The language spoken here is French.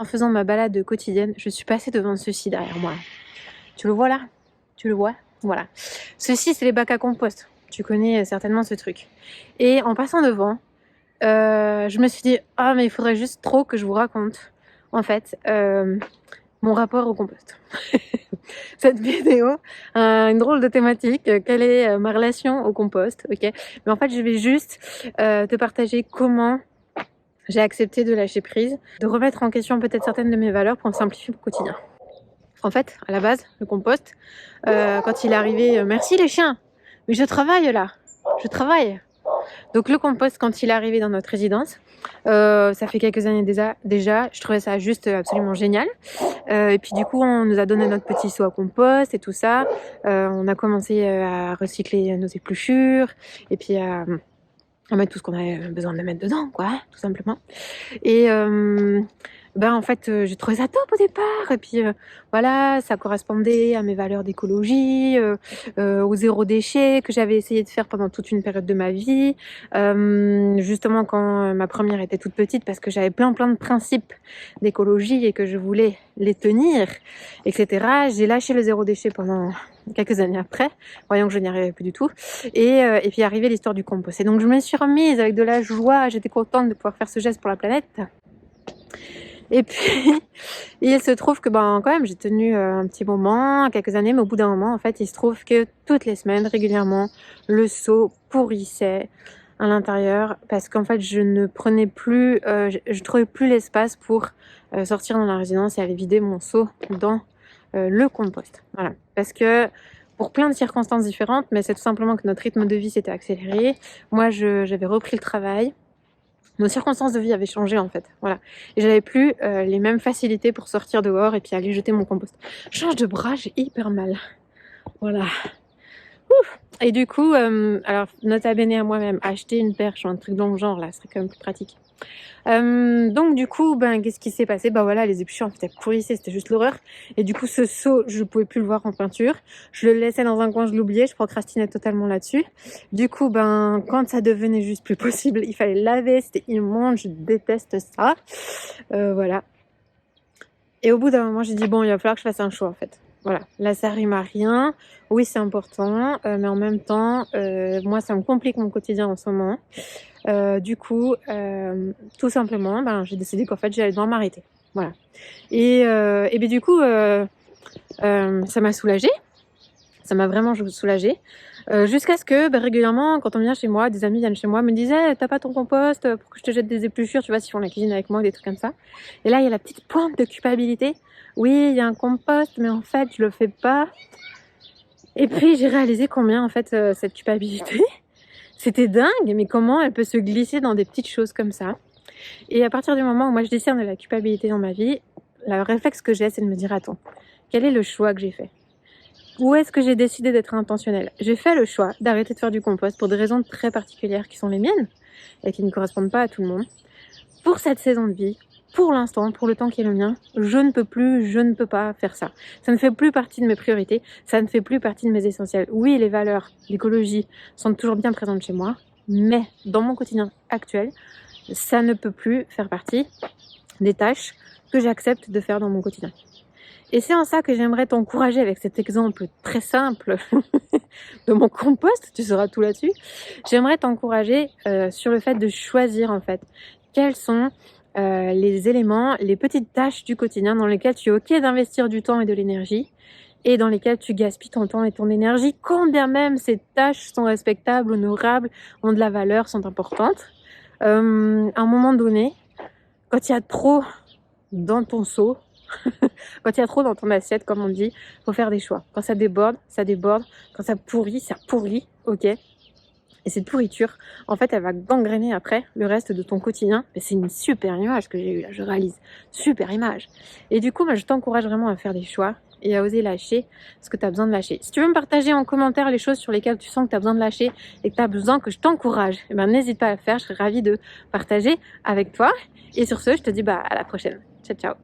En faisant ma balade quotidienne, je suis passée devant ceci derrière moi. Tu le vois là? Tu le vois? Voilà. Ceci, c'est les bacs à compost. Tu connais certainement ce truc. Et en passant devant, je me suis dit, ah, mais il faudrait juste trop que je vous raconte, en fait, mon rapport au compost. Cette vidéo a une drôle de thématique. Quelle est ma relation au compost? Ok. Mais en fait, je vais juste te partager comment j'ai accepté de lâcher prise, de remettre en question peut-être certaines de mes valeurs pour simplifier mon quotidien. En fait, à la base, le compost, quand il est arrivé, merci les chiens, mais je travaille là, je travaille. Donc le compost, quand il est arrivé dans notre résidence, ça fait quelques années déjà, je trouvais ça juste absolument génial. Et puis du coup, on nous a donné notre petit seau à compost et tout ça. On a commencé à recycler nos épluchures et puis à mettre tout ce qu'on avait besoin de mettre dedans, quoi, tout simplement. Et en fait, j'ai trouvé ça top au départ. Et puis voilà, ça correspondait à mes valeurs d'écologie, au zéro déchet que j'avais essayé de faire pendant toute une période de ma vie. Justement quand ma première était toute petite, parce que j'avais plein de principes d'écologie et que je voulais les tenir, etc. J'ai lâché le zéro déchet pendant quelques années après, voyant que je n'y arrivais plus du tout. Et puis arrivait l'histoire du compost. Et donc je me suis remise avec de la joie, j'étais contente de pouvoir faire ce geste pour la planète. Et puis, il se trouve que quand même, j'ai tenu un petit moment, quelques années, mais au bout d'un moment, en fait, il se trouve que toutes les semaines, régulièrement, le seau pourrissait à l'intérieur parce qu'en fait, je ne prenais plus, je trouvais plus l'espace pour sortir dans la résidence et aller vider mon seau dans le compost. Voilà. Parce que pour plein de circonstances différentes, mais c'est tout simplement que notre rythme de vie s'était accéléré. Moi, j'avais repris le travail. Nos circonstances de vie avaient changé en fait, voilà. Et j'avais plus les mêmes facilités pour sortir dehors et puis aller jeter mon compost. Change de bras, j'ai hyper mal. Voilà. Ouf. Et du coup, alors nota bene à moi-même, acheter une perche ou un truc dans le genre là, ce serait quand même plus pratique. Donc du coup, qu'est-ce qui s'est passé? Voilà, les épluchures en fait elles pourrissaient, c'était juste l'horreur. Et du coup, ce seau, je pouvais plus le voir en peinture. Je le laissais dans un coin, je l'oubliais, je procrastinais totalement là-dessus. Du coup, quand ça devenait juste plus possible, il fallait laver, c'était immonde, je déteste ça. Voilà. Et au bout d'un moment, j'ai dit bon, il va falloir que je fasse un choix en fait. Voilà, là ça rime à rien. Oui, c'est important, mais en même temps, moi ça me complique mon quotidien en ce moment. Du coup, tout simplement, j'ai décidé qu'en fait j'allais devoir m'arrêter. Voilà. Et du coup, ça m'a soulagée. Ça m'a vraiment soulagée. Jusqu'à ce que régulièrement, quand on vient chez moi, des amis viennent chez moi, me disaient t'as pas ton compost pour que je te jette des épluchures, tu vois, s'ils font la cuisine avec moi, des trucs comme ça. Et là, il y a la petite pointe de culpabilité. Oui, il y a un compost, mais en fait, je le fais pas. Et puis, j'ai réalisé combien, en fait, cette culpabilité, c'était dingue, mais comment elle peut se glisser dans des petites choses comme ça. Et à partir du moment où moi, je discerne de la culpabilité dans ma vie, le réflexe que j'ai, c'est de me dire, attends, quel est le choix que j'ai fait? Où est-ce que j'ai décidé d'être intentionnelle? J'ai fait le choix d'arrêter de faire du compost pour des raisons très particulières qui sont les miennes et qui ne correspondent pas à tout le monde. Pour cette saison de vie, pour l'instant, pour le temps qui est le mien, je ne peux plus, je ne peux pas faire ça. Ça ne fait plus partie de mes priorités, ça ne fait plus partie de mes essentiels. Oui, les valeurs, l'écologie sont toujours bien présentes chez moi, mais dans mon quotidien actuel, ça ne peut plus faire partie des tâches que j'accepte de faire dans mon quotidien. Et c'est en ça que j'aimerais t'encourager avec cet exemple très simple de mon compost, tu sauras tout là-dessus. J'aimerais t'encourager sur le fait de choisir en fait quels sont les éléments, les petites tâches du quotidien dans lesquelles tu es ok d'investir du temps et de l'énergie et dans lesquelles tu gaspilles ton temps et ton énergie, quand bien même ces tâches sont respectables, honorables, ont de la valeur, sont importantes. À un moment donné, quand il y a trop dans ton seau, quand il y a trop dans ton assiette, comme on dit, faut faire des choix. Quand ça déborde, ça déborde. Quand ça pourrit, ok. Et cette pourriture, en fait, elle va gangréner après le reste de ton quotidien. Mais c'est une super image que j'ai eue là, je réalise. Super image. Et du coup, je t'encourage vraiment à faire des choix et à oser lâcher ce que tu as besoin de lâcher. Si tu veux me partager en commentaire les choses sur lesquelles tu sens que tu as besoin de lâcher et que tu as besoin que je t'encourage, n'hésite pas à le faire. Je serai ravie de partager avec toi. Et sur ce, je te dis à la prochaine. Ciao, ciao.